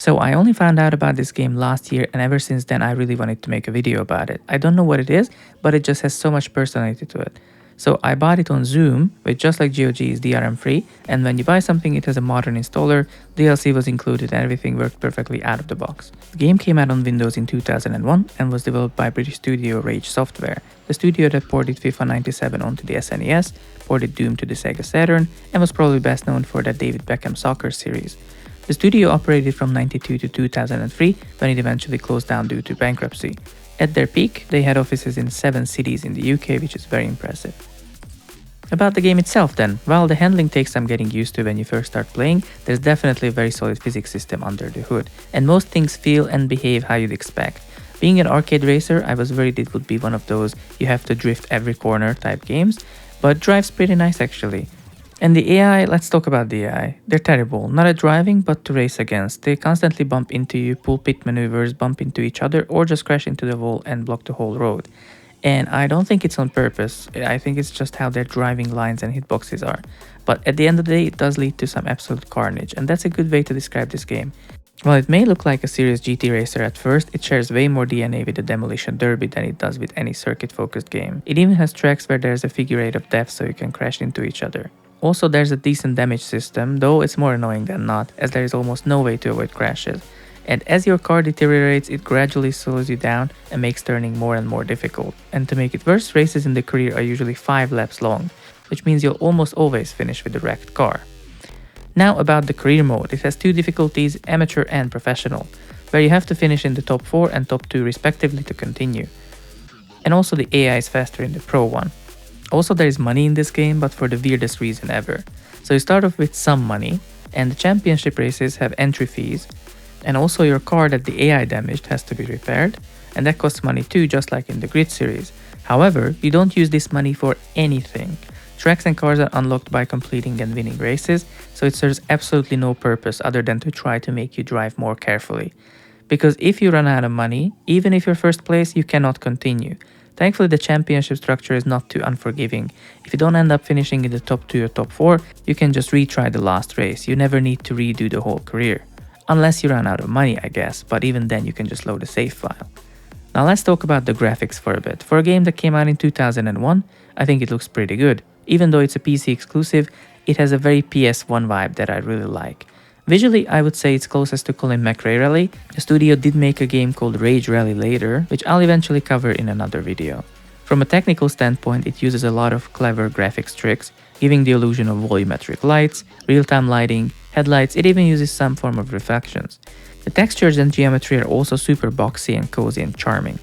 So I only found out about this game last year, and ever since then I really wanted to make a video about it. I don't know what it is, but it just has so much personality to it. So I bought it on Zoom, which just like GOG is DRM free, and when you buy something it has a modern installer, DLC was included and everything worked perfectly out of the box. The game came out on Windows in 2001 and was developed by British studio Rage Software, the studio that ported FIFA 97 onto the SNES, ported Doom to the Sega Saturn, and was probably best known for that David Beckham soccer series. The studio operated from 1992 to 2003, when it eventually closed down due to bankruptcy. At their peak, they had offices in 7 cities in the UK, which is very impressive. About the game itself then, while the handling takes some getting used to when you first start playing, there's definitely a very solid physics system under the hood, and most things feel and behave how you'd expect. Being an arcade racer, I was worried it would be one of those you have to drift every corner type games, but drives pretty nice actually. And the AI, let's talk about the AI. They're terrible, not at driving but to race against. They constantly bump into you, pull pit maneuvers, bump into each other, or just crash into the wall and block the whole road. And I don't think it's on purpose, I think it's just how their driving lines and hitboxes are. But at the end of the day, it does lead to some absolute carnage, and that's a good way to describe this game. While it may look like a serious GT racer at first, it shares way more DNA with the Demolition Derby than it does with any circuit-focused game. It even has tracks where there's a figure 8 of death so you can crash into each other. Also, there's a decent damage system, though it's more annoying than not, as there is almost no way to avoid crashes. And as your car deteriorates, it gradually slows you down and makes turning more and more difficult. And to make it worse, races in the career are usually 5 laps long, which means you'll almost always finish with a wrecked car. Now about the career mode, it has 2 difficulties, amateur and professional, where you have to finish in the top 4 and top 2 respectively to continue. And also the AI is faster in the pro one. Also there is money in this game, but for the weirdest reason ever. So you start off with some money, and the championship races have entry fees, and also your car that the AI damaged has to be repaired, and that costs money too, just like in the Grid series. However, you don't use this money for anything. Tracks and cars are unlocked by completing and winning races, so it serves absolutely no purpose other than to try to make you drive more carefully. Because if you run out of money, even if you're first place, you cannot continue. Thankfully, the championship structure is not too unforgiving. If you don't end up finishing in the top 2 or top 4, you can just retry the last race. You never need to redo the whole career. Unless you run out of money, I guess, but even then you can just load a save file. Now let's talk about the graphics for a bit. For a game that came out in 2001, I think it looks pretty good. Even though it's a PC exclusive, it has a very PS1 vibe that I really like. Visually, I would say it's closest to Colin McRae Rally. The studio did make a game called Rage Rally later, which I'll eventually cover in another video. From a technical standpoint, it uses a lot of clever graphics tricks, giving the illusion of volumetric lights, real-time lighting, headlights. It even uses some form of reflections. The textures and geometry are also super boxy and cozy and charming.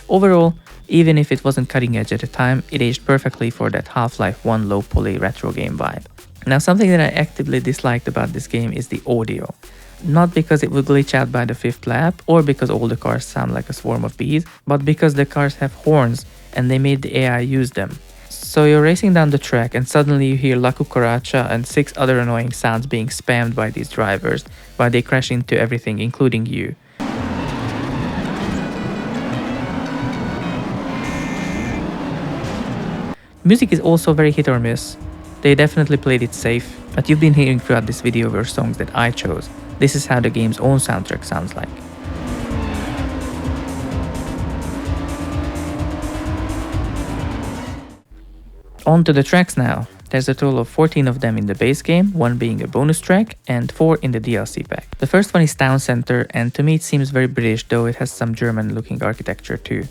Overall, even if it wasn't cutting edge at the time, it aged perfectly for that Half-Life 1 low-poly retro game vibe. Now something that I actively disliked about this game is the audio. Not because it would glitch out by the 5th lap or because all the cars sound like a swarm of bees, but because the cars have horns and they made the AI use them. So you're racing down the track and suddenly you hear La Cucaracha and 6 other annoying sounds being spammed by these drivers while they crash into everything, including you. Music is also very hit or miss. They definitely played it safe, but you've been hearing throughout this video were songs that I chose. This is how the game's own soundtrack sounds like. On to the tracks now. There's a total of 14 of them in the base game, 1 being a bonus track and 4 in the DLC pack. The first one is Town Center, and to me it seems very British, though it has some German looking architecture too.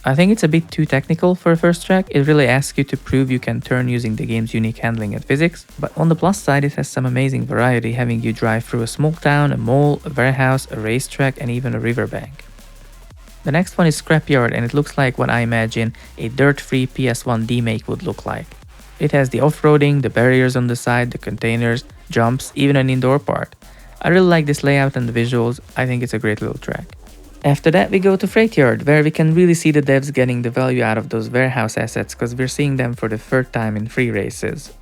I think it's a bit too technical for a first track. It really asks you to prove you can turn using the game's unique handling and physics, but on the plus side it has some amazing variety, having you drive through a small town, a mall, a warehouse, a racetrack and even a riverbank. The next one is Scrapyard, and it looks like what I imagine a dirt-free PS1 demake would look like. It has the off-roading, the barriers on the side, the containers, jumps, even an indoor part. I really like this layout and the visuals. I think it's a great little track. After that we go to Freightyard, where we can really see the devs getting the value out of those warehouse assets, because we're seeing them for the 3rd time in free races.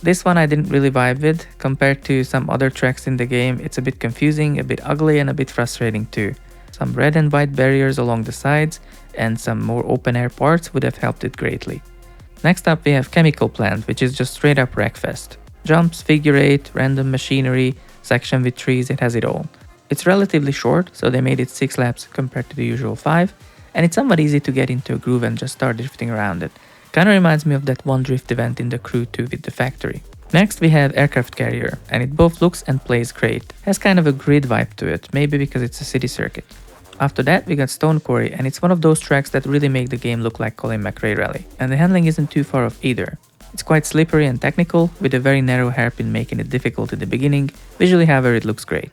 This one I didn't really vibe with. Compared to some other tracks in the game, it's a bit confusing, a bit ugly and a bit frustrating too. Some red and white barriers along the sides and some more open air parts would have helped it greatly. Next up we have Chemical Plant, which is just straight up wreckfest. Jumps, figure 8, random machinery, section with trees, it has it all. It's relatively short, so they made it 6 laps compared to the usual 5, and it's somewhat easy to get into a groove and just start drifting around it. Kinda reminds me of that one drift event in the Crew 2 with the factory. Next we have Aircraft Carrier, and it both looks and plays great. Has kind of a grid vibe to it, maybe because it's a city circuit. After that we got Stone Quarry, and it's one of those tracks that really make the game look like Colin McRae Rally, and the handling isn't too far off either. It's quite slippery and technical, with a very narrow hairpin making it difficult in the beginning. Visually, however, it looks great.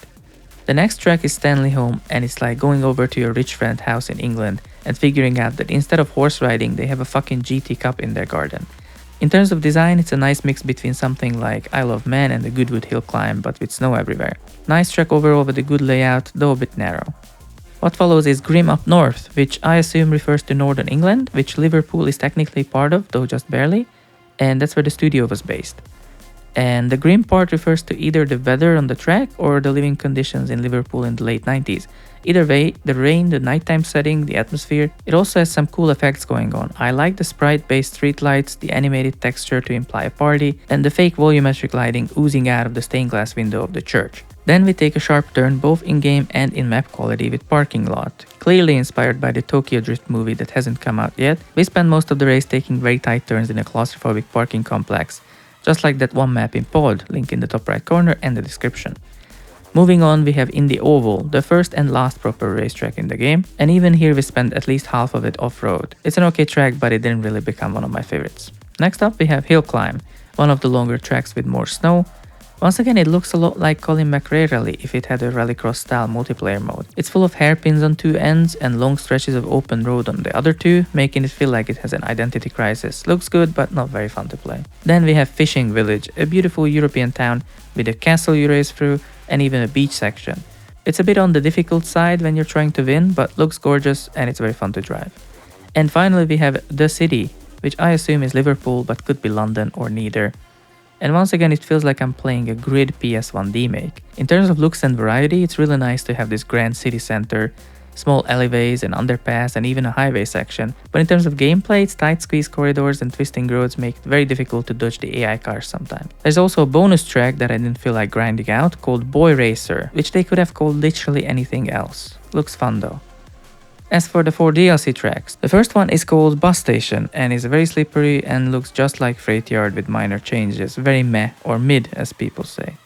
The next track is Stanley Home, and it's like going over to your rich friend's house in England and figuring out that instead of horse riding they have a fucking GT Cup in their garden. In terms of design, it's a nice mix between something like Isle of Man and the Goodwood Hill Climb, but with snow everywhere. Nice track overall with a good layout, though a bit narrow. What follows is Grim Up North, which I assume refers to Northern England, which Liverpool is technically part of, though just barely, and that's where the studio was based. And the grim part refers to either the weather on the track or the living conditions in Liverpool in the late 90s. Either way, the rain, the nighttime setting, the atmosphere, it also has some cool effects going on. I like the sprite-based streetlights, the animated texture to imply a party, and the fake volumetric lighting oozing out of the stained glass window of the church. Then we take a sharp turn both in-game and in map quality with Parking Lot. Clearly inspired by the Tokyo Drift movie that hasn't come out yet, we spend most of the race taking very tight turns in a claustrophobic parking complex. Just like that one map in Pod, link in the top right corner and the description. Moving on, we have Indy Oval, the first and last proper racetrack in the game, and even here we spent at least half of it off-road. It's an okay track, but it didn't really become one of my favorites. Next up we have Hill Climb, one of the longer tracks with more snow. Once again, it looks a lot like Colin McRae Rally if it had a rallycross style multiplayer mode. It's full of hairpins on two ends and long stretches of open road on the other two, making it feel like it has an identity crisis. Looks good, but not very fun to play. Then we have Fishing Village, a beautiful European town with a castle you race through and even a beach section. It's a bit on the difficult side when you're trying to win, but looks gorgeous and it's very fun to drive. And finally we have The City, which I assume is Liverpool but could be London or neither. And once again, it feels like I'm playing a grid PS1 remake. In terms of looks and variety, it's really nice to have this grand city center, small alleyways, an underpass, and even a highway section. But in terms of gameplay, its tight squeeze corridors and twisting roads make it very difficult to dodge the AI cars sometimes. There's also a bonus track that I didn't feel like grinding out called e.racer, which they could have called literally anything else. Looks fun though. As for the 4 DLC tracks, the first one is called Bus Station and is very slippery and looks just like Freight Yard with minor changes, very meh or mid as people say.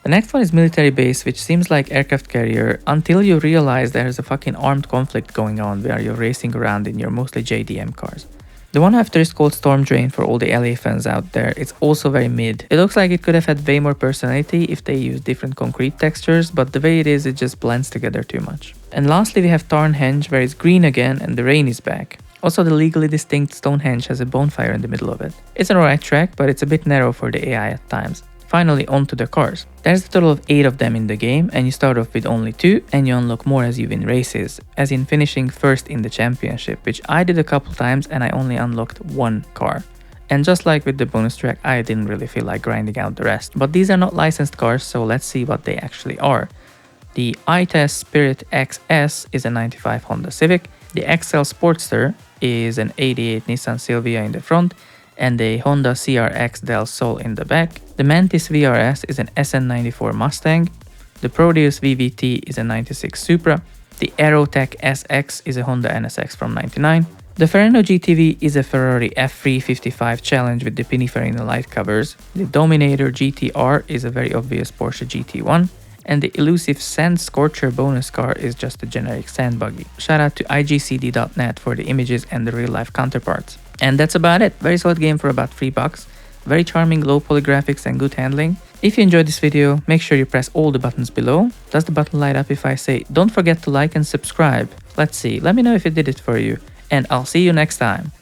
The next one is Military Base, which seems like Aircraft Carrier until you realize there's a fucking armed conflict going on where you're racing around in your mostly JDM cars. The one after is called Storm Drain for all the LA fans out there. It's also very mid. It looks like it could have had way more personality if they used different concrete textures, but the way it is, it just blends together too much. And lastly we have Tarnhenge, where it's green again and the rain is back. Also the legally distinct Stonehenge has a bonfire in the middle of it. It's an alright track, but it's a bit narrow for the AI at times. Finally, onto the cars. There's a total of 8 of them in the game, and you start off with only 2 and you unlock more as you win races, as in finishing first in the championship, which I did a couple times and I only unlocked 1 car. And just like with the bonus track, I didn't really feel like grinding out the rest. But these are not licensed cars, so let's see what they actually are. The iTest Spirit XS is a 95 Honda Civic, the XL Sportster is an 88 Nissan Silvia in the front, and a Honda CRX Del Sol in the back. The Mantis VRS is an SN94 Mustang. The Proteus VVT is a 96 Supra. The Aerotech SX is a Honda NSX from 99. The Ferrano GTV is a Ferrari F355 Challenge with the Pininfarina light covers. The Dominator GTR is a very obvious Porsche GT1. And the elusive Sand Scorcher bonus car is just a generic sand buggy. Shout out to igcd.net for the images and the real life counterparts. And that's about it. Very solid game for about $3. Very charming low poly graphics and good handling. If you enjoyed this video, make sure you press all the buttons below. Does the button light up if I say don't forget to like and subscribe? Let's see, let me know if it did it for you. And I'll see you next time.